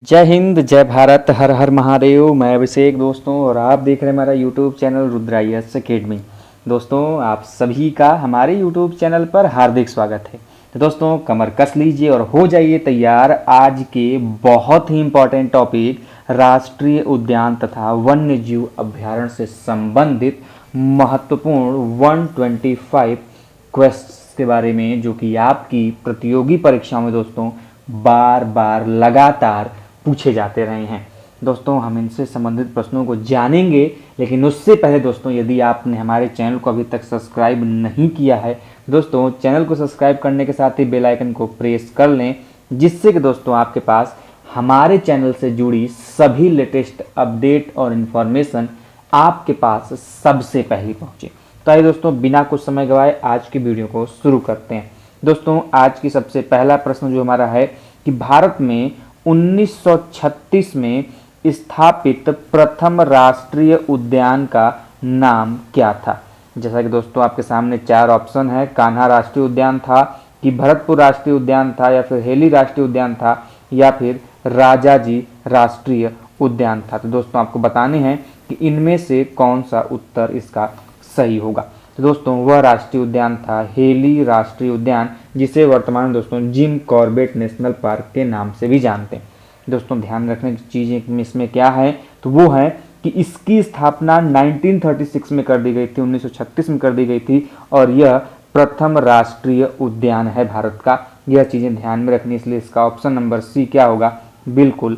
जय हिंद, जय भारत, हर हर महादेव। मैं अभिषेक दोस्तों और आप देख रहे हैं हमारा यूट्यूब चैनल रुद्रायस अकेडमी। दोस्तों आप सभी का हमारे यूट्यूब चैनल पर हार्दिक स्वागत है। तो दोस्तों कमर कस लीजिए और हो जाइए तैयार आज के बहुत ही इम्पोर्टेंट टॉपिक राष्ट्रीय उद्यान तथा वन्य जीव अभ्यारण्य से संबंधित महत्वपूर्ण 125 क्वेश्चंस के बारे में, जो कि आपकी प्रतियोगी परीक्षाओं में दोस्तों बार बार लगातार पूछे जाते रहे हैं। दोस्तों हम इनसे संबंधित प्रश्नों को जानेंगे, लेकिन उससे पहले दोस्तों यदि आपने हमारे चैनल को अभी तक सब्सक्राइब नहीं किया है दोस्तों चैनल को सब्सक्राइब करने के साथ ही बेल आइकन को प्रेस कर लें, जिससे कि दोस्तों आपके पास हमारे चैनल से जुड़ी सभी लेटेस्ट अपडेट और इन्फॉर्मेशन आपके पास सबसे पहले पहुंचे। तो आइए दोस्तों बिना कुछ समय गवाए आज की वीडियो को शुरू करते हैं। दोस्तों आज की सबसे पहला प्रश्न जो हमारा है कि भारत में 1936 में स्थापित प्रथम राष्ट्रीय उद्यान का नाम क्या था। जैसा कि दोस्तों आपके सामने चार ऑप्शन है, कान्हा राष्ट्रीय उद्यान था, कि भरतपुर राष्ट्रीय उद्यान था, या फिर हेली राष्ट्रीय उद्यान था, या फिर राजाजी राष्ट्रीय उद्यान था। तो दोस्तों आपको बताने हैं कि इनमें से कौन सा उत्तर इसका सही होगा। तो दोस्तों वह राष्ट्रीय उद्यान था हेली राष्ट्रीय उद्यान, जिसे वर्तमान में दोस्तों जिम कॉर्बेट नेशनल पार्क के नाम से भी जानते हैं। दोस्तों ध्यान रखने की चीज़ें इसमें क्या है, तो वो है कि इसकी स्थापना 1936 में कर दी गई थी, 1936 में कर दी गई थी, और यह प्रथम राष्ट्रीय उद्यान है भारत का। यह चीज़ें ध्यान में रखनी, इसलिए इसका ऑप्शन नंबर सी क्या होगा, बिल्कुल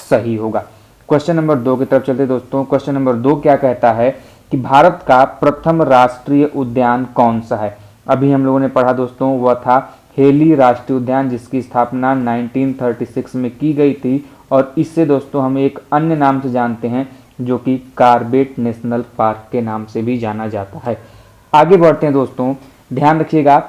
सही होगा। क्वेश्चन नंबर 2 की तरफ चलते दोस्तों। क्वेश्चन नंबर 2 क्या कहता है कि भारत का प्रथम राष्ट्रीय उद्यान कौन सा है। अभी हम लोगों ने पढ़ा दोस्तों वह था हेली राष्ट्रीय उद्यान, जिसकी स्थापना 1936 में की गई थी, और इससे दोस्तों हम एक अन्य नाम से जानते हैं जो कि कॉर्बेट नेशनल पार्क के नाम से भी जाना जाता है। आगे बढ़ते हैं दोस्तों। ध्यान रखिएगा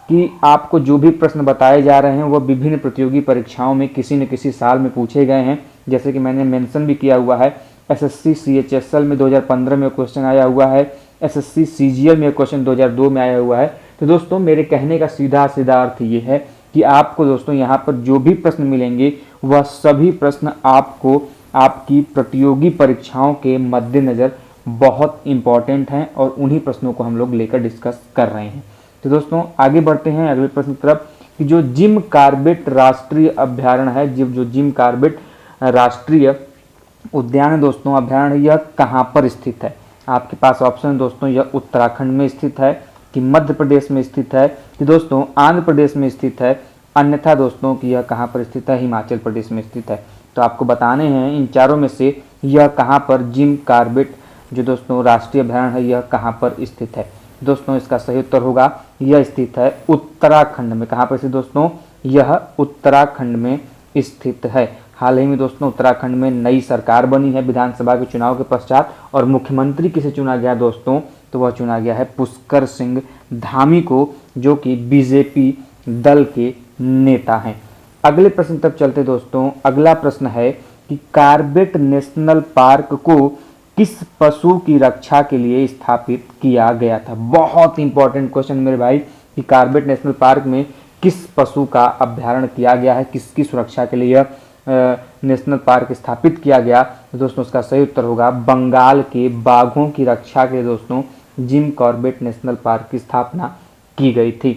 कि आपको जो भी प्रश्न बताए जा रहे हैं वह विभिन्न प्रतियोगी परीक्षाओं में किसी न किसी साल में पूछे गए हैं। जैसे कि मैंने मेंशन भी किया हुआ है, एसएससी सीएचएसएल में 2015 में क्वेश्चन आया हुआ है, एसएससी सीजीएल में क्वेश्चन 2002 में आया हुआ है। तो दोस्तों मेरे कहने का सीधा अर्थ ये है कि आपको दोस्तों यहाँ पर जो भी प्रश्न मिलेंगे वह सभी प्रश्न आपको आपकी प्रतियोगी परीक्षाओं के मद्देनज़र बहुत इम्पॉर्टेंट हैं, और उन्हीं प्रश्नों को हम लोग लेकर डिस्कस कर रहे हैं। तो दोस्तों आगे बढ़ते हैं अगले प्रश्न की तरफ कि जो जिम कॉर्बेट राष्ट्रीय अभ्यारण्य है, जो जिम कॉर्बेट राष्ट्रीय उद्यान है दोस्तों, अभ्यारण्य, यह कहाँ पर स्थित है। आपके पास ऑप्शन दोस्तों यह उत्तराखंड में स्थित है, कि मध्य प्रदेश में स्थित है, कि दोस्तों आंध्र प्रदेश में स्थित है, अन्यथा दोस्तों कि यह कहाँ पर स्थित है, हिमाचल प्रदेश में स्थित है। तो आपको बताने हैं इन चारों में से यह कहाँ पर जिम कॉर्बेट जो दोस्तों राष्ट्रीय अभ्यारण्य है यह कहाँ पर स्थित है। दोस्तों इसका सही उत्तर होगा यह स्थित है उत्तराखंड में। कहाँ पर स्थित दोस्तों, यह उत्तराखंड में स्थित है। हाल ही में दोस्तों उत्तराखंड में नई सरकार बनी है विधानसभा के चुनाव के पश्चात, और मुख्यमंत्री किसे चुना गया दोस्तों, तो वह चुना गया है पुष्कर सिंह धामी को, जो कि बीजेपी दल के नेता हैं। अगले प्रश्न तक चलते दोस्तों। अगला प्रश्न है कि कॉर्बेट नेशनल पार्क को किस पशु की रक्षा के लिए स्थापित किया गया था। बहुत इंपॉर्टेंट क्वेश्चन मेरे भाई, कि कॉर्बेट नेशनल पार्क में किस पशु का अभ्यारण्य किया गया है, किसकी सुरक्षा के लिए नेशनल पार्क स्थापित किया गया। तो दोस्तों इसका सही उत्तर होगा बंगाल के बाघों की रक्षा के लिए दोस्तों जिम कॉर्बेट नेशनल पार्क की स्थापना की गई थी।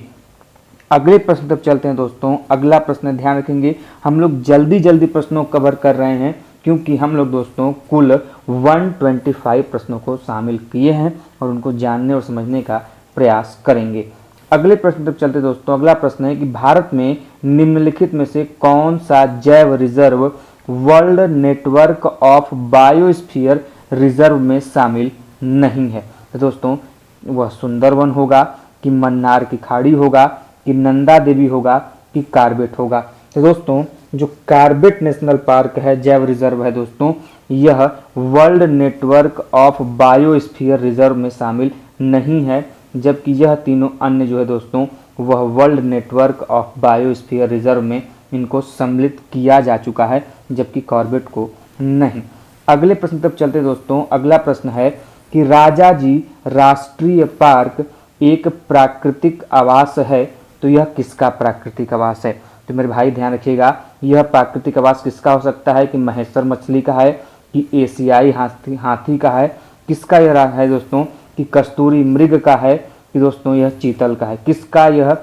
अगले प्रश्न तक चलते हैं दोस्तों। अगला प्रश्न ध्यान रखेंगे, हम लोग जल्दी प्रश्नों को कवर कर रहे हैं, क्योंकि हम लोग दोस्तों कुल 125 प्रश्नों को शामिल किए हैं और उनको जानने और समझने का प्रयास करेंगे। अगले प्रश्न तक चलते दोस्तों। अगला प्रश्न है कि भारत में निम्नलिखित में से कौन सा जैव reserve world network of biosphere reserve में शामिल नहीं है। तो दोस्तों वह सुंदरवन होगा, कि मन्नार की खाड़ी होगा, कि नंदा देवी होगा, कि कॉर्बेट होगा। तो दोस्तों जो कॉर्बेट नेशनल पार्क है, जैव रिजर्व है दोस्तों, यह world network of biosphere reserve में शामिल नहीं है, जबकि यह तीनों अन्य जो है दोस्तों वह world network of biosphere reserve में इनको सम्मिलित किया जा चुका है, जबकि कॉर्बेट को नहीं। अगले प्रश्न तक चलते दोस्तों। अगला प्रश्न है कि राजाजी राष्ट्रीय पार्क एक प्राकृतिक आवास है, तो यह किसका प्राकृतिक आवास है। तो मेरे भाई ध्यान रखिएगा, यह प्राकृतिक आवास किसका हो सकता है कि महेश्वर मछली का है, कि एशियाई हाथी का है, किसका यह है दोस्तों कि कस्तूरी मृग का है, कि दोस्तों यह चीतल का है। किसका यह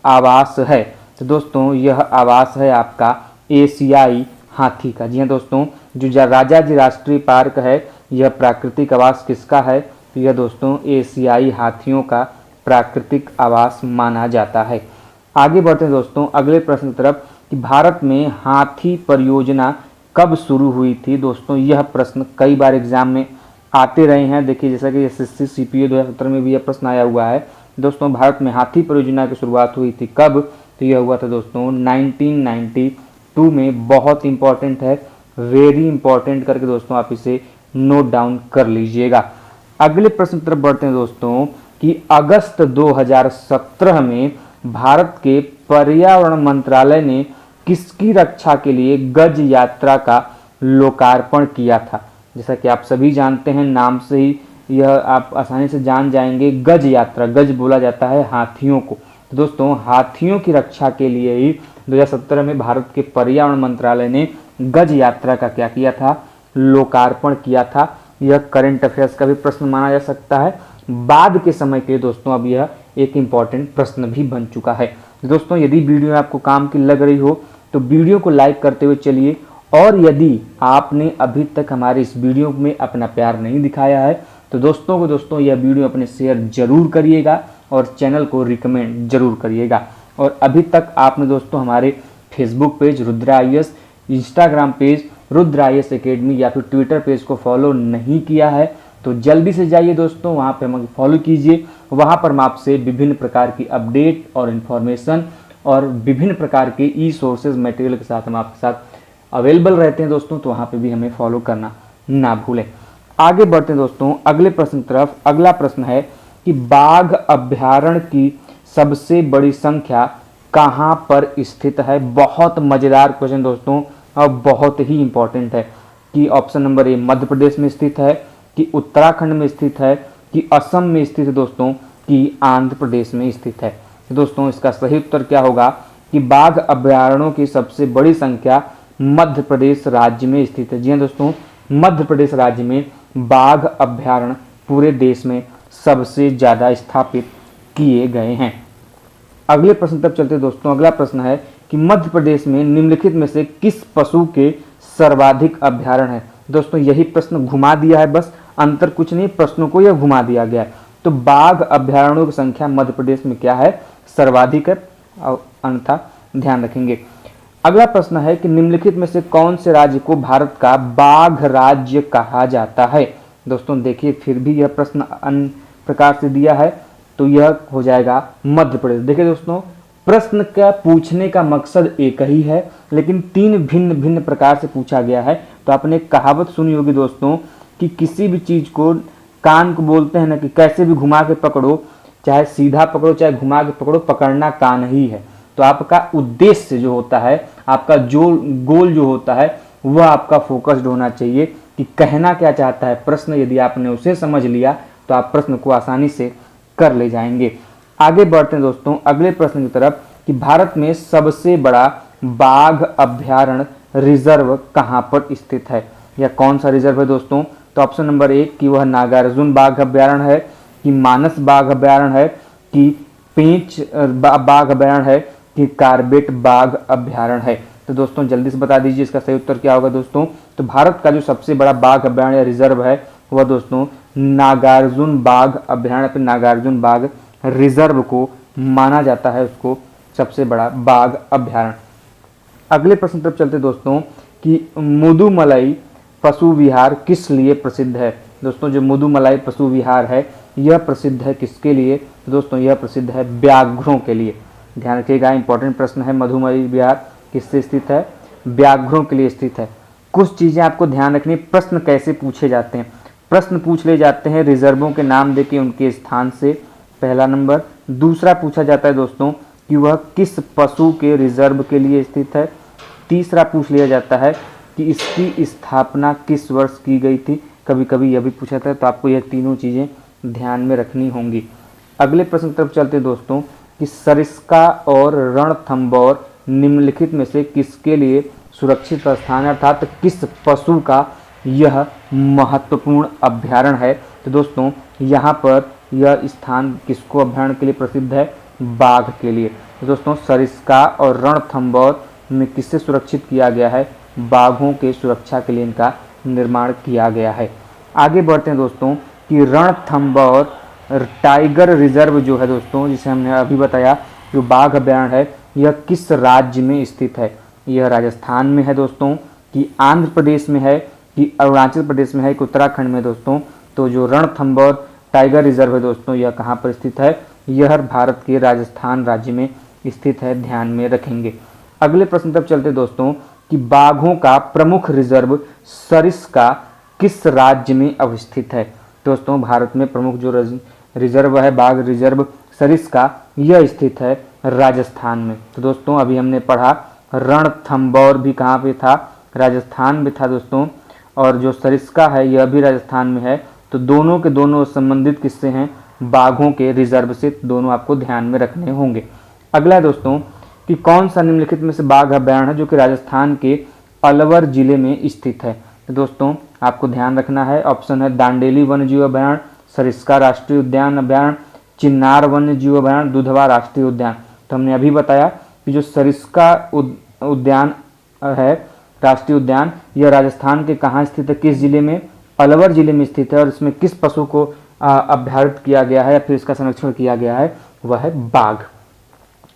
आवास है? तो दोस्तों यह आवास है आपका एशियाई हाथी का। जी हाँ दोस्तों, जो राजाजी राष्ट्रीय पार्क है यह प्राकृतिक आवास किसका है? तो यह दोस्तों एशियाई हाथियों का प्राकृतिक आवास माना जाता है। आगे बढ़ते हैं दोस्तों अगले प्रश्न की तरफ कि भारत में हाथी परियोजना कब शुरू हुई थी? दोस्तों यह प्रश्न कई बार एग्जाम में आते रहे हैं। देखिए जैसा कि एसएससी सीपीओ 2017 में भी यह प्रश्न आया हुआ है। दोस्तों भारत में हाथी परियोजना की शुरुआत हुई थी कब? तो यह हुआ था दोस्तों 1992 में। बहुत इंपॉर्टेंट है, वेरी इंपॉर्टेंट करके दोस्तों आप इसे नोट डाउन कर लीजिएगा। अगले प्रश्न की तरफ बढ़ते हैं दोस्तों कि अगस्त 2017 में भारत के पर्यावरण मंत्रालय ने किसकी रक्षा के लिए गज यात्रा का लोकार्पण किया था? जैसा कि आप सभी जानते हैं, नाम से ही यह आप आसानी से जान जाएंगे। गज यात्रा, गज बोला जाता है हाथियों को। तो दोस्तों हाथियों की रक्षा के लिए ही 2017 में भारत के पर्यावरण मंत्रालय ने गज यात्रा का क्या किया था? लोकार्पण किया था। यह करंट अफेयर्स का भी प्रश्न माना जा सकता है बाद के समय के दोस्तों। अब यह एक इम्पॉर्टेंट प्रश्न भी बन चुका है। दोस्तों यदि वीडियो आपको काम की लग रही हो तो वीडियो को लाइक करते हुए चलिए, और यदि आपने अभी तक हमारे इस वीडियो में अपना प्यार नहीं दिखाया है तो दोस्तों यह वीडियो अपने शेयर जरूर करिएगा और चैनल को रिकमेंड जरूर करिएगा। और अभी तक आपने दोस्तों हमारे Facebook page Rudra IAS, Instagram page Rudra IAS academy या फिर ट्विटर पेज को फॉलो नहीं किया है तो जल्दी से जाइए दोस्तों, वहाँ पर हमें फॉलो कीजिए। वहाँ पर हम आपसे विभिन्न प्रकार की अपडेट और इन्फॉर्मेशन और विभिन्न प्रकार के ई सोर्सेज मटेरियल के साथ हम आपके साथ अवेलेबल रहते हैं दोस्तों। तो वहाँ पे भी हमें फॉलो करना ना भूलें। आगे बढ़ते हैं दोस्तों अगले प्रश्न की तरफ। अगला प्रश्न है कि बाघ अभ्यारण्य की सबसे बड़ी संख्या कहाँ पर स्थित है? बहुत मज़ेदार क्वेश्चन दोस्तों और बहुत ही इंपॉर्टेंट है कि option number A Madhya Pradesh में स्थित है, कि उत्तराखंड में स्थित है, कि असम में स्थित है दोस्तों, कि आंध्र प्रदेश में स्थित है। तो दोस्तों इसका सही उत्तर क्या होगा कि बाघ अभ्यारण्यों की सबसे बड़ी संख्या मध्य प्रदेश राज्य में स्थित है। जी हाँ दोस्तों, मध्य प्रदेश राज्य में बाघ अभ्यारण्य पूरे देश में सबसे ज़्यादा स्थापित किए गए हैं। अगले प्रश्न तक चलते दोस्तों। अगला प्रश्न है कि मध्य प्रदेश में निम्नलिखित में से किस पशु के सर्वाधिक अभ्यारण्य है? दोस्तों यही प्रश्न घुमा दिया है, बस अंतर कुछ नहीं, प्रश्नों को यह घुमा दिया गया है। तो बाघ अभ्यारण्यों की संख्या मध्य प्रदेश में क्या है? सर्वाधिक है, अन्यथा ध्यान रखेंगे। अगला प्रश्न है कि निम्नलिखित में से कौन से राज्य को भारत का बाघ राज्य कहा जाता है? दोस्तों देखिए फिर भी यह प्रश्न अन्य प्रकार से दिया है तो यह हो जाएगा मध्य प्रदेश। देखिए दोस्तों प्रश्न का पूछने का मकसद एक ही है लेकिन तीन भिन्न भिन्न प्रकार से पूछा गया है। तो आपने कहावत सुनी होगी दोस्तों कि किसी भी चीज को कान को बोलते हैं ना कि कैसे भी घुमा के पकड़ो, चाहे सीधा पकड़ो चाहे घुमा के पकड़ो, पकड़ना कान ही है। तो आपका उद्देश्य जो होता है, आपका जो गोल जो होता है वह आपका फोकस्ड होना चाहिए कि कहना क्या चाहता है प्रश्न। यदि आपने उसे समझ लिया तो आप प्रश्न को आसानी से कर ले जाएंगे। आगे बढ़ते हैं दोस्तों अगले प्रश्न की तरफ कि भारत में सबसे बड़ा बाघ अभ्यारण्य रिजर्व कहाँ पर स्थित है या कौन सा रिजर्व है दोस्तों? तो ऑप्शन नंबर एक कि वह नागार्जुन बाघ अभ्यारण्य है, कि मानस बाघ अभ्यारण्य है, कि पेंच बाघ अभ्यारण्य है, कि कार्बेट बाघ अभ्यारण्य है। तो दोस्तों जल्दी से बता दीजिए इसका सही उत्तर क्या होगा दोस्तों? तो भारत का जो सबसे बड़ा बाघ अभ्यारण्य रिजर्व है वह दोस्तों नागार्जुन बाघ अभ्यारण्य पे नागार्जुन बाघ रिजर्व को माना जाता है, उसको सबसे बड़ा बाघ अभ्यारण्य। अगले प्रश्न तरफ चलते दोस्तों कि मुदुमलाई पशु विहार किस लिए प्रसिद्ध है? दोस्तों जो मुदुमलाई पशु विहार है यह प्रसिद्ध है किसके लिए? दोस्तों यह प्रसिद्ध है व्याघ्रों के लिए। ध्यान रखिएगा इंपॉर्टेंट प्रश्न है। मुदुमलाई विहार किससे स्थित है? व्याघ्रों के लिए स्थित है। कुछ चीजें आपको ध्यान रखनी, प्रश्न कैसे पूछे जाते हैं। प्रश्न पूछ ले जाते हैं रिजर्वों के नाम देके उनके स्थान से, पहला नंबर। दूसरा पूछा जाता है दोस्तों कि वह किस पशु के रिजर्व के लिए स्थित है। तीसरा पूछ लिया जाता है कि इसकी स्थापना किस वर्ष की गई थी। कभी कभी यह भी पूछा था, तो आपको यह तीनों चीज़ें ध्यान में रखनी होंगी। अगले प्रश्न की तरफ चलते दोस्तों कि सरिस्का और रणथंभौर निम्नलिखित में से किसके लिए सुरक्षित स्थान है, अर्थात किस पशु का यह महत्वपूर्ण अभ्यारण्य है। तो दोस्तों यहाँ पर यह स्थान किसको अभ्यारण्य के लिए प्रसिद्ध है, बाघ के लिए। तो दोस्तों सरिस्का और रणथंभौर में किससे सुरक्षित किया गया है, बाघों के सुरक्षा के लिए इनका निर्माण किया गया है। आगे बढ़ते हैं दोस्तों कि रणथंभौर टाइगर रिजर्व जो है दोस्तों, जिसे हमने अभी बताया जो बाघ अभ्यारण्य है, यह किस राज्य में स्थित है। यह राजस्थान में है दोस्तों, कि आंध्र प्रदेश में है, कि अरुणाचल प्रदेश में है, कि उत्तराखंड में दोस्तों। तो जो रणथंभौर टाइगर रिजर्व है दोस्तों, यह कहाँ पर स्थित है, यह भारत के राजस्थान राज्य में स्थित है, ध्यान में रखेंगे। अगले प्रश्न तक चलते दोस्तों कि बाघों का प्रमुख रिजर्व सरिस्का किस राज्य में अवस्थित है। दोस्तों भारत में प्रमुख जो रिजर्व है, बाघ रिजर्व सरिस्का, यह स्थित है राजस्थान में। तो दोस्तों अभी हमने पढ़ा रणथंभौर भी कहाँ पे था, राजस्थान में था दोस्तों, और जो सरिस्का है यह भी राजस्थान में है। तो दोनों के दोनों संबंधित किससे हैं, बाघों के रिजर्व से, दोनों आपको ध्यान में रखने होंगे। अगला है दोस्तों कि कौन सा निम्नलिखित में से बाघ अभ्यारण्य है जो कि राजस्थान के अलवर जिले में स्थित है। तो दोस्तों आपको ध्यान रखना है, ऑप्शन है दांडेली वन्यजीव अभ्यारण्य, सरिस्का राष्ट्रीय उद्यान अभ्यारण्य, चिन्नार वन्यजीव अभ्यारण्य, दुधवा राष्ट्रीय उद्यान। तो हमने अभी बताया कि जो सरिस्का उद्यान है, राष्ट्रीय उद्यान, यह राजस्थान के कहाँ स्थित है, किस जिले में, अलवर जिले में स्थित है। और इसमें किस पशु को अभ्यारण्य किया गया है या फिर इसका संरक्षण किया गया है, वह है बाघ।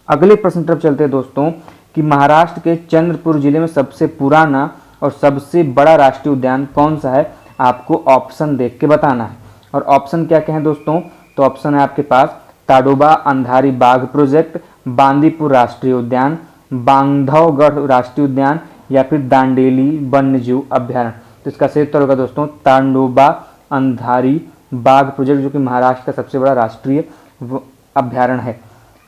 अगले प्रश्न तरफ चलते हैं दोस्तों कि महाराष्ट्र के चंद्रपुर जिले में सबसे पुराना और सबसे बड़ा राष्ट्रीय उद्यान कौन सा है, आपको ऑप्शन देख के बताना है। और ऑप्शन क्या क्या है दोस्तों, तो ऑप्शन है आपके पास ताडोबा अंधारी बाघ प्रोजेक्ट, बांदीपुर राष्ट्रीय उद्यान, बांधवगढ़ राष्ट्रीय उद्यान, या फिर दांडेली वन्यजीव अभ्यारण्य। तो इसका सही उत्तर होगा दोस्तों ताडोबा अंधारी बाघ प्रोजेक्ट, जो कि महाराष्ट्र का सबसे बड़ा राष्ट्रीय अभ्यारण्य है।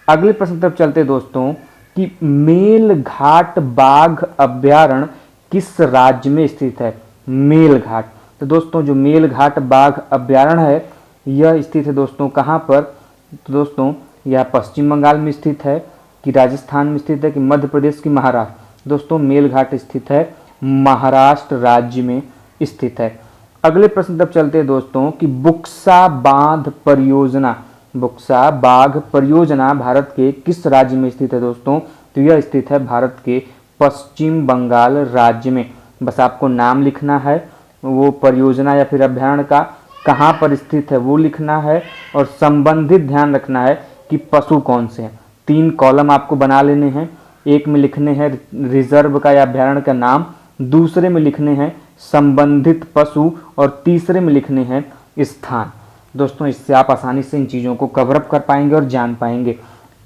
अगले प्रश्न तरफ चलते दोस्तों कि मेलघाट बाघ अभ्यारण्य किस राज्य में स्थित है, मेलघाट। तो दोस्तों जो मेलघाट बाघ अभ्यारण्य है यह स्थित है दोस्तों कहाँ पर, तो दोस्तों यह पश्चिम बंगाल में स्थित है, कि राजस्थान में स्थित है, कि मध्य प्रदेश, की महाराष्ट्र। दोस्तों मेलघाट स्थित है महाराष्ट्र राज्य में स्थित है। अगले प्रश्न तक चलते हैं दोस्तों कि बुक्सा बांध परियोजना, बुक्सा बाघ परियोजना भारत के किस राज्य में स्थित है दोस्तों, तो यह स्थित है भारत के पश्चिम बंगाल राज्य में। बस आपको नाम लिखना है, वो परियोजना या फिर अभ्यारण्य का कहाँ पर स्थित है वो लिखना है, और संबंधित ध्यान रखना है कि पशु कौन से हैं। 3 कॉलम आपको बना लेने हैं, एक में लिखने हैं रिजर्व का या अभ्यारण्य का नाम, दूसरे में लिखने हैं संबंधित पशु, और तीसरे में लिखने हैं स्थान। दोस्तों इससे आप आसानी से इन चीज़ों को कवर अप कर पाएंगे और जान पाएंगे।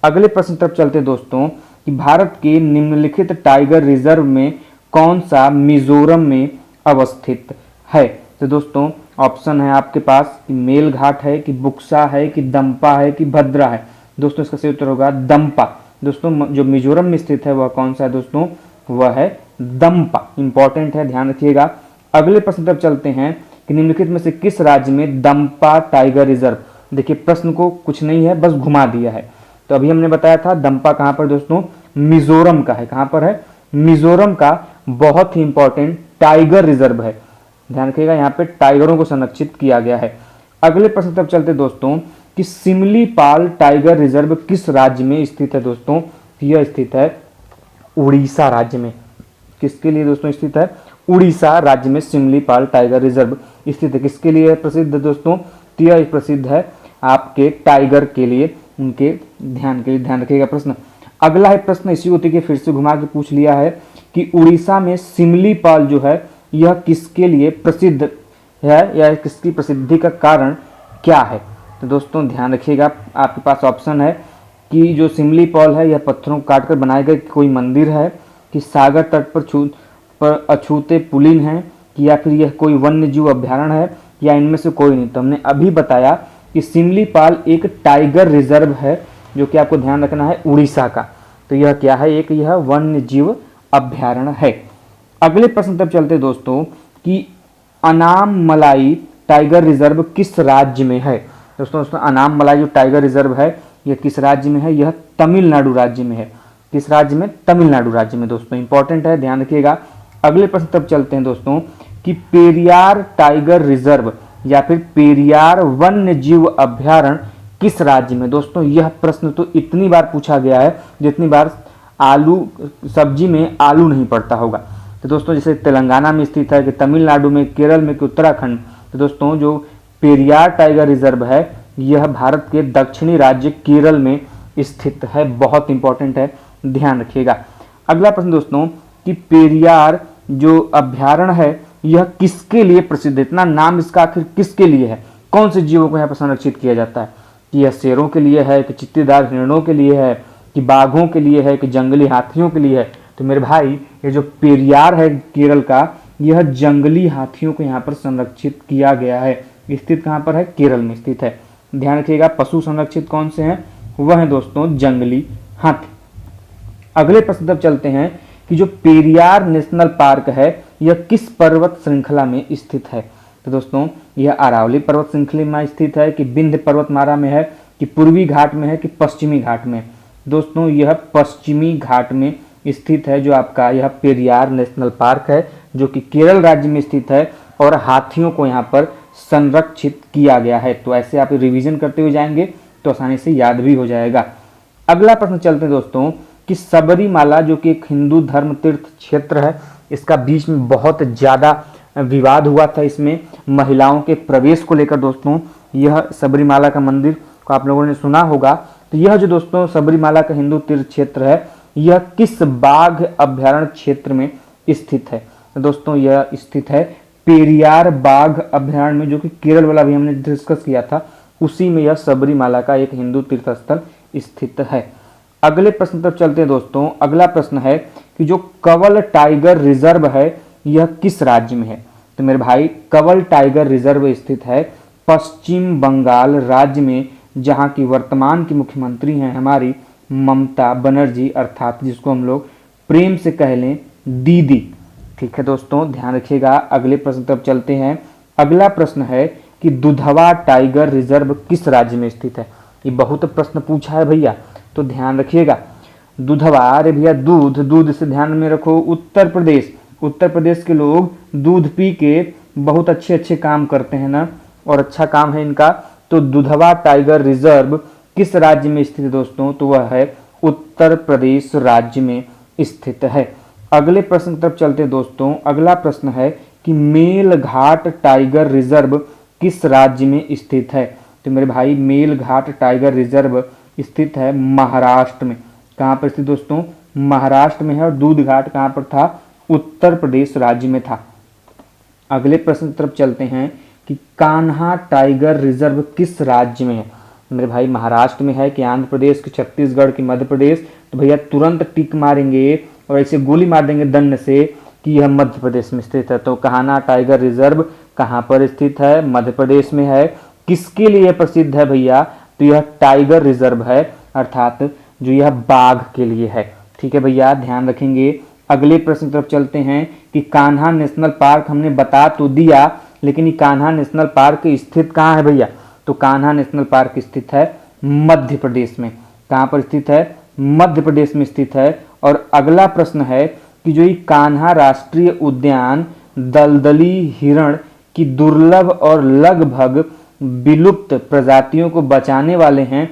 अगले प्रश्न तरफ चलते दोस्तों कि भारत के निम्नलिखित टाइगर रिजर्व में कौन सा मिजोरम में अवस्थित है। तो दोस्तों ऑप्शन है आपके पास कि मेलघाट है, कि बुक्सा है, कि दंपा है, कि भद्रा है। दोस्तों इसका सही उत्तर होगा दंपा। दोस्तों जो मिजोरम में स्थित है वह कौन सा है दोस्तों, वह है दंपा। इंपॉर्टेंट है, ध्यान रखिएगा। अगले प्रश्न तरफ चलते हैं कि निम्नलिखित में से किस राज्य में दंपा टाइगर रिजर्व। देखिए प्रश्न को कुछ नहीं है, बस घुमा दिया है। तो अभी हमने बताया था दंपा कहाँ पर दोस्तों, मिजोरम का है। कहाँ पर है, मिजोरम का बहुत ही इंपॉर्टेंट टाइगर रिजर्व है। ध्यान रखिएगा, यहाँ पे टाइगरों को संरक्षित किया गया है। अगले प्रश्न तक चलते दोस्तों कि सिमलीपाल टाइगर रिजर्व किस राज्य में स्थित है दोस्तों, यह स्थित है उड़ीसा राज्य में। किसके लिए दोस्तों स्थित है, उड़ीसा राज्य में सिमलीपाल टाइगर रिजर्व स्थित है। किसके लिए प्रसिद्ध दोस्तों, यह प्रसिद्ध है आपके टाइगर के लिए, उनके ध्यान के लिए। ध्यान रखिएगा प्रश्न। अगला है प्रश्न इसी को देखिए फिर से घुमा के पूछ लिया है कि उड़ीसा में सिमलीपाल जो है यह किसके लिए प्रसिद्ध है, या किसकी प्रसिद्धि का कारण क्या है। तो दोस्तों ध्यान रखिएगा, आपके पास ऑप्शन है कि जो सिमलीपाल है यह पत्थरों को काटकर बनाए गए कोई मंदिर है, कि सागर तट पर अछूते पुलिन है, कि या फिर यह कोई वन्य जीव अभ्यारण्य है, या इनमें से कोई नहीं। तो हमने अभी बताया कि सिमलीपाल एक टाइगर रिजर्व है जो कि आपको ध्यान रखना है उड़ीसा का। तो यह क्या है, एक यह वन्य जीव अभ्यारण्य है। अगले प्रश्न तब चलते दोस्तों कि अनामलाई टाइगर रिजर्व किस राज्य में है। दोस्तों अनामलाई जो टाइगर रिजर्व है यह किस राज्य में है, यह तमिलनाडु राज्य में है। किस राज्य में? तमिलनाडु राज्य में। दोस्तों इंपॉर्टेंट है, ध्यान रखिएगा। अगले प्रश्न तब चलते हैं दोस्तों कि पेरियार टाइगर रिजर्व या फिर पेरियार वन्य जीव अभ्यारण्य किस राज्य में? दोस्तों यह प्रश्न तो इतनी बार पूछा गया है जितनी बार आलू सब्जी में आलू नहीं पड़ता होगा। तो दोस्तों जैसे तेलंगाना में स्थित है कि तमिलनाडु में, केरल में कि उत्तराखंड। तो दोस्तों जो पेरियार टाइगर रिजर्व है यह भारत के दक्षिणी राज्य केरल में स्थित है। बहुत इंपॉर्टेंट है, ध्यान रखिएगा। अगला प्रश्न दोस्तों कि पेरियार जो अभ्यारण्य है यह किसके लिए प्रसिद्ध है? इतना नाम इसका आखिर किसके लिए है? कौन से जीवों को यहाँ पर संरक्षित किया जाता है? कि यह शेरों के लिए है, कि चित्तीदार हिरणों के लिए है, कि बाघों के लिए है, कि जंगली हाथियों के लिए है? तो मेरे भाई ये जो पेरियार है केरल का, यह जंगली हाथियों को यहाँ पर संरक्षित किया गया है। स्थित कहाँ पर है? केरल में स्थित है। ध्यान रखिएगा। पशु संरक्षित कौन से हैं? वह है दोस्तों जंगली हाथी। अगले प्रश्न तक चलते हैं कि जो पेरियार नेशनल पार्क है यह किस पर्वत श्रृंखला में स्थित है? तो दोस्तों यह अरावली पर्वत श्रृंखला में स्थित है, कि विंध्य पर्वतमाला में है, कि पूर्वी घाट में है, कि पश्चिमी घाट में? दोस्तों यह पश्चिमी घाट में स्थित है जो आपका यह पेरियार नेशनल पार्क है, जो कि केरल राज्य में स्थित है और हाथियों को यहाँ पर संरक्षित किया गया है। तो ऐसे आप रिवीजन करते हुए जाएंगे तो आसानी से याद भी हो जाएगा। अगला प्रश्न चलते हैं दोस्तों कि सबरीमाला जो कि एक हिंदू धर्म तीर्थ क्षेत्र है, इसका बीच में बहुत ज़्यादा विवाद हुआ था इसमें महिलाओं के प्रवेश को लेकर। दोस्तों यह सबरीमाला का मंदिर को आप लोगों ने सुना होगा। तो यह जो दोस्तों सबरीमाला का हिंदू तीर्थ क्षेत्र है यह किस बाघ अभ्यारण्य क्षेत्र में स्थित है? तो दोस्तों यह स्थित है पेरियार बाघ अभ्यारण्य में, जो कि केरल वाला भी हमने डिस्कस किया था, उसी में यह सबरीमाला का एक हिंदू तीर्थ स्थल स्थित है। अगले प्रश्न तक चलते हैं दोस्तों। अगला प्रश्न है कि जो कंवल टाइगर रिजर्व है यह किस राज्य में है? तो मेरे भाई कंवल टाइगर रिजर्व स्थित है पश्चिम बंगाल राज्य में, जहां की वर्तमान की मुख्यमंत्री हैं हमारी ममता बनर्जी, अर्थात जिसको हम लोग प्रेम से कह लें दीदी। ठीक है दोस्तों, ध्यान रखिएगा। अगले प्रश्न तक चलते हैं। अगला प्रश्न है कि दुधवा टाइगर रिजर्व किस राज्य में स्थित है? ये बहुत प्रश्न पूछा है भैया, तो ध्यान रखिएगा। दुधवा, अरे भैया दूध, दूध से ध्यान में रखो उत्तर प्रदेश। उत्तर प्रदेश के लोग दूध पी के बहुत अच्छे अच्छे काम करते हैं ना, और अच्छा काम है इनका। तो दुधवा टाइगर रिजर्व किस राज्य में स्थित है दोस्तों? तो वह है उत्तर प्रदेश राज्य में स्थित है। अगले प्रश्न की तरफ चलते हैं दोस्तों। अगला प्रश्न है कि मेलघाट टाइगर रिजर्व किस राज्य में स्थित है? तो मेरे भाई मेलघाट टाइगर रिजर्व स्थित है महाराष्ट्र में। कहाँ पर स्थित दोस्तों? महाराष्ट्र में है। और दूध घाट कहाँ पर था? उत्तर प्रदेश राज्य में था। अगले प्रश्न की तरफ चलते हैं कि कान्हा टाइगर रिजर्व किस राज्य में है? मेरे भाई महाराष्ट्र में है, कि आंध्र प्रदेश, कि छत्तीसगढ़, कि मध्य प्रदेश? तो भैया तुरंत टिक मारेंगे और ऐसे गोली मार देंगे दंड से कि यह मध्य प्रदेश में स्थित है। तो कान्हा टाइगर रिजर्व कहाँ पर स्थित है? मध्य प्रदेश में है। किसके लिए प्रसिद्ध है भैया? तो यह टाइगर रिजर्व है, अर्थात जो यह बाघ के लिए है। ठीक है भैया, ध्यान रखेंगे। अगले प्रश्न की तरफ चलते हैं कि कान्हा नेशनल पार्क हमने बता तो दिया, लेकिन ये कान्हा नेशनल पार्क स्थित कहाँ है भैया? तो कान्हा नेशनल पार्क स्थित है मध्य प्रदेश में। कहाँ पर स्थित है? मध्य प्रदेश में स्थित है। और अगला प्रश्न है कि जो ये कान्हा राष्ट्रीय उद्यान दलदली हिरण की दुर्लभ और लगभग विलुप्त प्रजातियों को बचाने वाले हैं,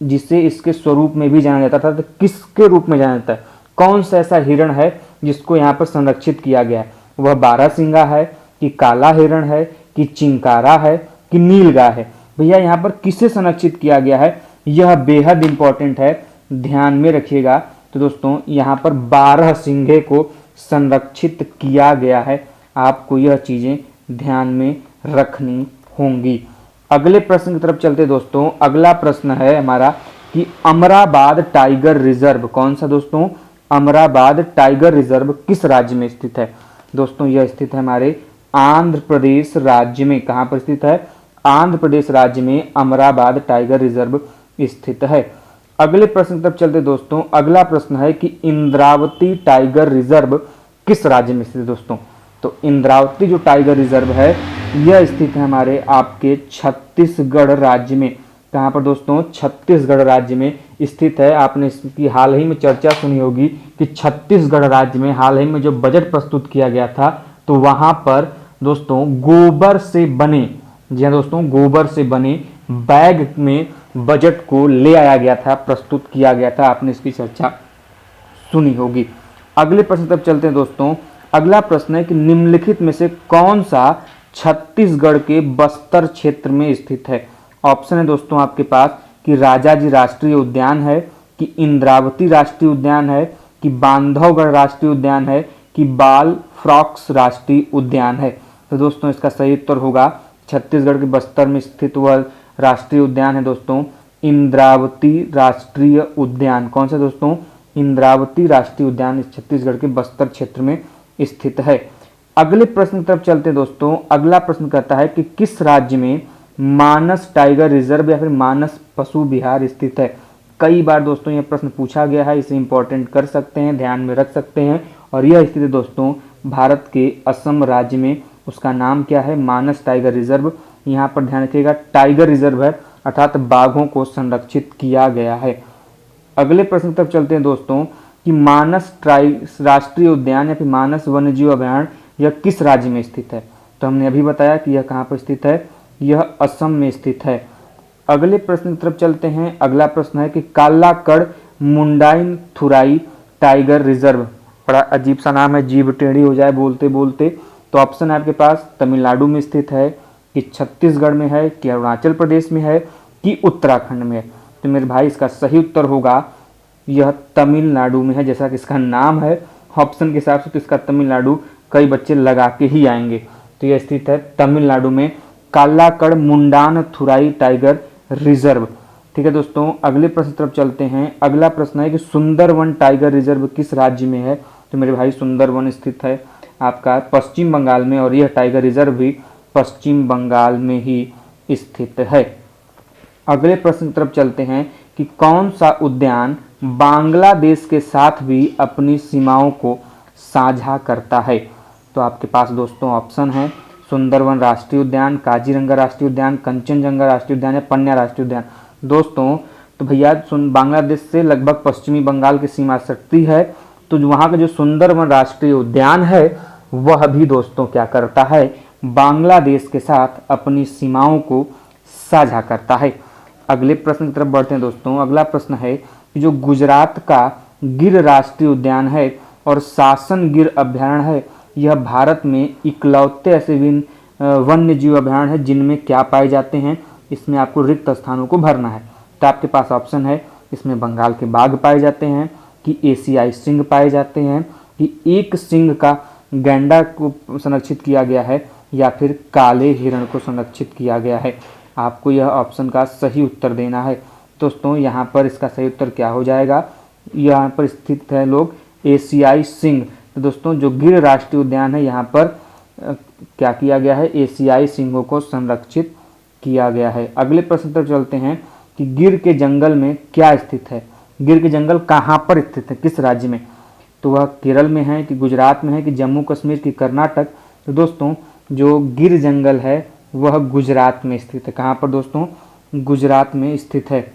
जिसे इसके स्वरूप में भी जाना जाता था। तो किसके रूप में जाना जाता है? कौन सा ऐसा हिरण है जिसको यहाँ पर संरक्षित किया गया है? वह बारहसिंगा है, कि काला हिरण है, कि चिंकारा है, कि नीलगाय है? भैया यहाँ पर किसे संरक्षित किया गया है? यह बेहद इंपॉर्टेंट है, ध्यान में रखिएगा। तो दोस्तों यहाँ पर बारहसिंगे को संरक्षित किया गया है। आपको यह चीजें ध्यान में रखनी होंगी। अगले प्रश्न की तरफ चलते दोस्तों। अगला प्रश्न है हमारा कि अमराबाद टाइगर रिजर्व कौन सा दोस्तों? अमराबाद टाइगर रिजर्व किस राज्य में स्थित है? दोस्तों यह स्थित है हमारे आंध्र प्रदेश राज्य में। कहाँ पर स्थित है? आंध्र प्रदेश राज्य में अमराबाद टाइगर रिजर्व स्थित है। अगले प्रश्न की तरफ चलते दोस्तों। अगला प्रश्न है कि इंद्रावती टाइगर रिजर्व किस राज्य में स्थित है दोस्तों? तो इंद्रावती जो टाइगर रिजर्व है यह स्थित है हमारे आपके छत्तीसगढ़ राज्य में। कहाँ पर दोस्तों, छत्तीसगढ़ राज्य में स्थित है। आपने इसकी हाल ही में चर्चा सुनी होगी कि छत्तीसगढ़ राज्य में हाल ही में जो बजट प्रस्तुत किया गया था, तो वहाँ पर दोस्तों गोबर से बने, जी हाँ दोस्तों, गोबर से बने बैग में बजट को ले आया गया था, प्रस्तुत किया गया था। आपने इसकी चर्चा सुनी होगी। अगले प्रश्न तक चलते हैं दोस्तों। अगला प्रश्न है कि निम्नलिखित में से कौन सा छत्तीसगढ़ के बस्तर क्षेत्र में स्थित है। ऑप्शन है दोस्तों आपके पास कि राजाजी राष्ट्रीय उद्यान है, कि इंद्रावती राष्ट्रीय उद्यान है, कि बांधवगढ़ राष्ट्रीय उद्यान है, कि बाल फ्रॉक्स राष्ट्रीय उद्यान है। तो दोस्तों इसका सही उत्तर होगा छत्तीसगढ़ के बस्तर में स्थित वह राष्ट्रीय उद्यान है दोस्तों इंद्रावती राष्ट्रीय उद्यान। कौन सा दोस्तों, इंद्रावती राष्ट्रीय उद्यान इस छत्तीसगढ़ के बस्तर क्षेत्र में स्थित है। अगले प्रश्न की तरफ चलते हैं दोस्तों। अगला प्रश्न कहता है कि किस राज्य में मानस टाइगर रिजर्व या फिर मानस पशु विहार स्थित है। कई बार दोस्तों यह प्रश्न पूछा गया है, इसे इंपॉर्टेंट कर सकते हैं, ध्यान में रख सकते हैं। और यह स्थित है दोस्तों भारत के असम राज्य में। उसका नाम क्या है, मानस टाइगर रिजर्व। यहाँ पर ध्यान रखिएगा टाइगर रिजर्व है, अर्थात बाघों को संरक्षित किया गया है। अगले प्रश्न तक चलते हैं दोस्तों कि मानस राष्ट्रीय उद्यान या फिर मानस वन्यजीव अभयारण्य यह किस राज्य में स्थित है। तो हमने अभी बताया कि यह कहाँ पर स्थित है, यह असम में स्थित है। अगले प्रश्न की तरफ चलते हैं। अगला प्रश्न है कि कालाकड़ मुंडाइन थुराई टाइगर रिजर्व, बड़ा अजीब सा नाम है, जीभ टेढ़ी हो जाए बोलते बोलते। तो ऑप्शन है आपके पास तमिलनाडु में स्थित है, कि छत्तीसगढ़ में है, कि अरुणाचल प्रदेश में है, कि उत्तराखंड में है। तो मेरे भाई इसका सही उत्तर होगा यह तमिलनाडु में है, जैसा कि इसका नाम है ऑप्शन के हिसाब से, तो इसका तमिलनाडु कई बच्चे लगा के ही आएंगे। तो यह स्थित है तमिलनाडु में, कालाकड़ मुंडान थुराई टाइगर रिजर्व। ठीक है दोस्तों, अगले प्रश्न तरफ चलते हैं। अगला प्रश्न है कि सुंदरवन टाइगर रिजर्व किस राज्य में है। तो मेरे भाई सुंदरवन स्थित है आपका पश्चिम बंगाल में, और यह टाइगर रिजर्व भी पश्चिम बंगाल में ही स्थित है। अगले प्रश्न की तरफ चलते हैं कि कौन सा उद्यान बांग्लादेश के साथ भी अपनी सीमाओं को साझा करता है। तो आपके पास दोस्तों ऑप्शन है सुंदरवन राष्ट्रीय उद्यान, काजीरंगा राष्ट्रीय उद्यान, कंचनजंगा राष्ट्रीय उद्यान या पन्ना राष्ट्रीय उद्यान। दोस्तों तो भैया बांग्लादेश से लगभग पश्चिमी बंगाल की सीमा सटती है, तो वहाँ का जो सुंदरवन राष्ट्रीय उद्यान है वह भी दोस्तों क्या करता है, बांग्लादेश के साथ अपनी सीमाओं को साझा करता है। अगले प्रश्न की तरफ बढ़ते हैं दोस्तों। अगला प्रश्न है कि जो गुजरात का गिर राष्ट्रीय उद्यान है और सासन गिर अभयारण्य है, यह भारत में इकलौते ऐसे वन्य जीव अभयारण्य है जिनमें क्या पाए जाते हैं। इसमें आपको रिक्त स्थानों को भरना है। तो आपके पास ऑप्शन है इसमें बंगाल के बाघ पाए जाते हैं, कि एशियाई सिंह पाए जाते हैं, कि एक सिंह का गैंडा को संरक्षित किया गया है, या फिर काले हिरण को संरक्षित किया गया है। आपको यह ऑप्शन का सही उत्तर देना है। दोस्तों यहाँ पर इसका सही उत्तर क्या हो जाएगा, यहाँ पर स्थित है लोग एशियाई सिंह। तो दोस्तों जो गिर राष्ट्रीय उद्यान है यहाँ पर क्या किया गया है, एशियाई सिंहों को संरक्षित किया गया है। अगले प्रश्न पर चलते हैं कि गिर के जंगल में क्या स्थित है। गिर के जंगल कहाँ पर स्थित है, किस राज्य में। तो वह केरल में है, कि गुजरात में है, कि जम्मू कश्मीर, की कर्नाटक। तो दोस्तों जो गिर जंगल है वह गुजरात में स्थित है। कहाँ पर दोस्तों, गुजरात में स्थित है।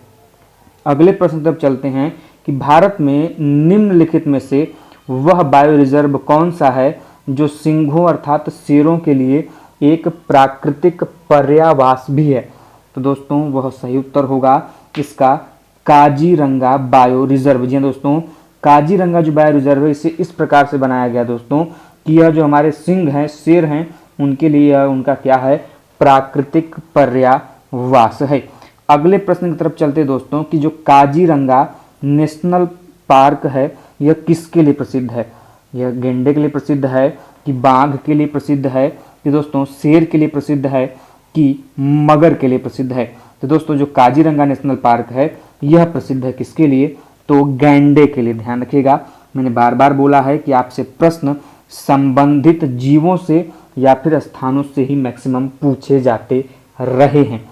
अगले प्रश्न तक चलते हैं कि भारत में निम्नलिखित में से वह बायो रिजर्व कौन सा है जो सिंहों अर्थात शेरों के लिए एक प्राकृतिक पर्यावास भी है। तो दोस्तों वह सही उत्तर होगा इसका काजीरंगा बायो रिजर्व। जी दोस्तों, काजीरंगा जो बायो रिजर्व है इसे इस प्रकार से बनाया गया दोस्तों कि यह जो हमारे सिंह हैं, शेर हैं, उनके लिए उनका क्या है, प्राकृतिक पर्यावास है। अगले प्रश्न की तरफ चलते दोस्तों कि जो काजीरंगा नेशनल पार्क है यह किसके लिए प्रसिद्ध है। यह गेंडे के लिए प्रसिद्ध है, कि बाघ के लिए प्रसिद्ध है, कि दोस्तों शेर के लिए प्रसिद्ध है, कि मगर के लिए प्रसिद्ध है। तो दोस्तों जो काजीरंगा नेशनल पार्क है यह प्रसिद्ध है किसके लिए, तो गैंडे के लिए। ध्यान रखिएगा, मैंने बार बार बोला है कि आपसे प्रश्न संबंधित जीवों से या फिर स्थानों से ही मैक्सिमम पूछे जाते रहे हैं।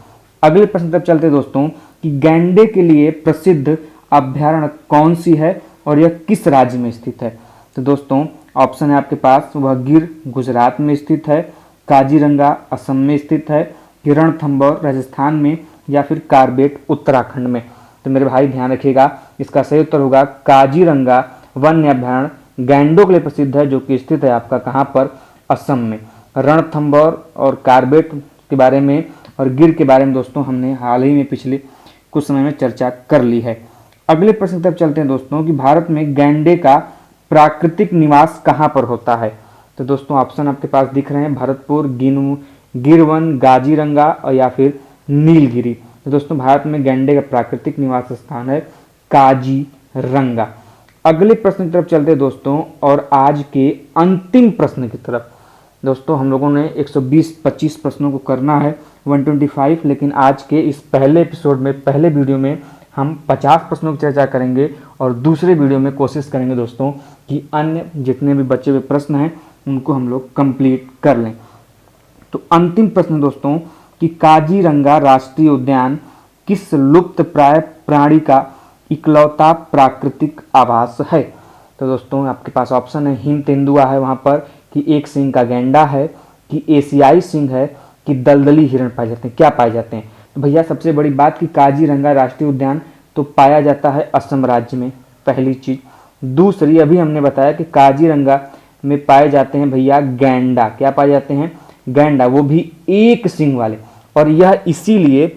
अगले प्रश्न तक चलते दोस्तों कि गैंडे के लिए प्रसिद्ध अभयारण्य कौन सी है और यह किस राज्य में स्थित है। तो दोस्तों ऑप्शन है आपके पास, वह गिर गुजरात में स्थित है, काजीरंगा असम में स्थित है, कि रणथंभौर राजस्थान में, या फिर कार्बेट उत्तराखंड में? तो मेरे भाई ध्यान रखिएगा, इसका सही उत्तर होगा काजीरंगा वन्य अभयारण्य गैंडों के लिए प्रसिद्ध है, जो कि स्थित है आपका कहाँ पर? असम में। रणथंभौर और कार्बेट के बारे में और गिर के बारे में दोस्तों हमने हाल ही में पिछले कुछ समय में चर्चा कर ली है। अगले प्रश्न की तरफ चलते हैं दोस्तों कि भारत में गैंडे का प्राकृतिक निवास कहाँ पर होता है? तो दोस्तों ऑप्शन आपके पास दिख रहे हैं, भरतपुर, गिरवन, गाजीरंगा और या फिर नीलगिरी। तो दोस्तों भारत में गैंडे का प्राकृतिक निवास स्थान है काजीरंगा। अगले प्रश्न की तरफ चलते हैं दोस्तों और आज के अंतिम प्रश्न की तरफ। दोस्तों हम लोगों ने 120-25 प्रश्नों को करना है, 125, लेकिन आज के इस पहले एपिसोड में, पहले वीडियो में हम 50 प्रश्नों की चर्चा करेंगे और दूसरे वीडियो में कोशिश करेंगे दोस्तों कि अन्य जितने भी बचे हुए प्रश्न हैं उनको हम लोग कंप्लीट कर लें। तो अंतिम प्रश्न दोस्तों कि काजीरंगा राष्ट्रीय उद्यान किस लुप्त प्राय प्राणी का इकलौता प्राकृतिक आवास है? तो दोस्तों आपके पास ऑप्शन है, हिम तेंदुआ है वहाँ पर, कि एक सिंह का गैंडा है, कि एशियाई सिंह है, कि दलदली हिरण पाए जाते हैं। क्या पाए जाते हैं? तो भैया सबसे बड़ी बात कि काजीरंगा राष्ट्रीय उद्यान तो पाया जाता है असम राज्य में, पहली चीज। दूसरी, अभी हमने बताया कि काजीरंगा में पाए जाते हैं भैया गैंडा। क्या पाए जाते हैं? गैंडा, वो भी एक सिंह वाले। और यह इसीलिए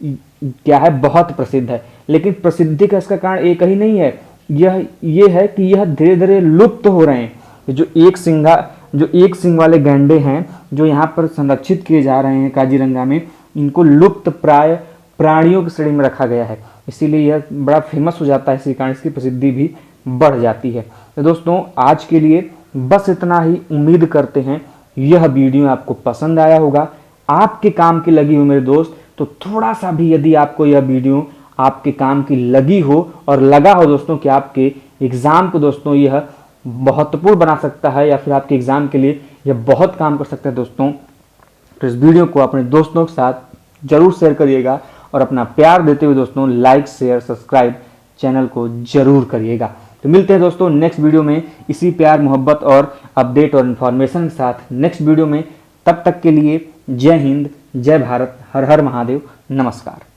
क्या है, बहुत प्रसिद्ध है। लेकिन प्रसिद्धि का इसका कारण एक ही नहीं है, ये है कि यह धीरे धीरे लुप्त हो रहे हैं। जो एक सिंह वाले गैंडे हैं जो यहाँ पर संरक्षित किए जा रहे हैं काजीरंगा में, इनको लुप्त प्राय प्राणियों की श्रेणी में रखा गया है, इसीलिए यह बड़ा फेमस हो जाता है, इसी कारण इसकी प्रसिद्धि भी बढ़ जाती है। तो दोस्तों आज के लिए बस इतना ही। उम्मीद करते हैं यह वीडियो आपको पसंद आया होगा, आपके काम की लगी हो मेरे दोस्त। तो थोड़ा सा भी यदि आपको यह वीडियो आपके काम की लगी हो और लगा हो दोस्तों कि आपके एग्जाम को दोस्तों यह महत्वपूर्ण बना सकता है या फिर आपके एग्जाम के लिए यह बहुत काम कर सकता है दोस्तों, तो इस वीडियो को अपने दोस्तों के साथ जरूर शेयर करिएगा और अपना प्यार देते हुए दोस्तों लाइक, शेयर, सब्सक्राइब चैनल को जरूर करिएगा। तो मिलते हैं दोस्तों नेक्स्ट वीडियो में इसी प्यार, मोहब्बत और अपडेट और इन्फॉर्मेशन के साथ नेक्स्ट वीडियो में। तब तक के लिए जय हिंद, जय भारत, हर हर महादेव, नमस्कार।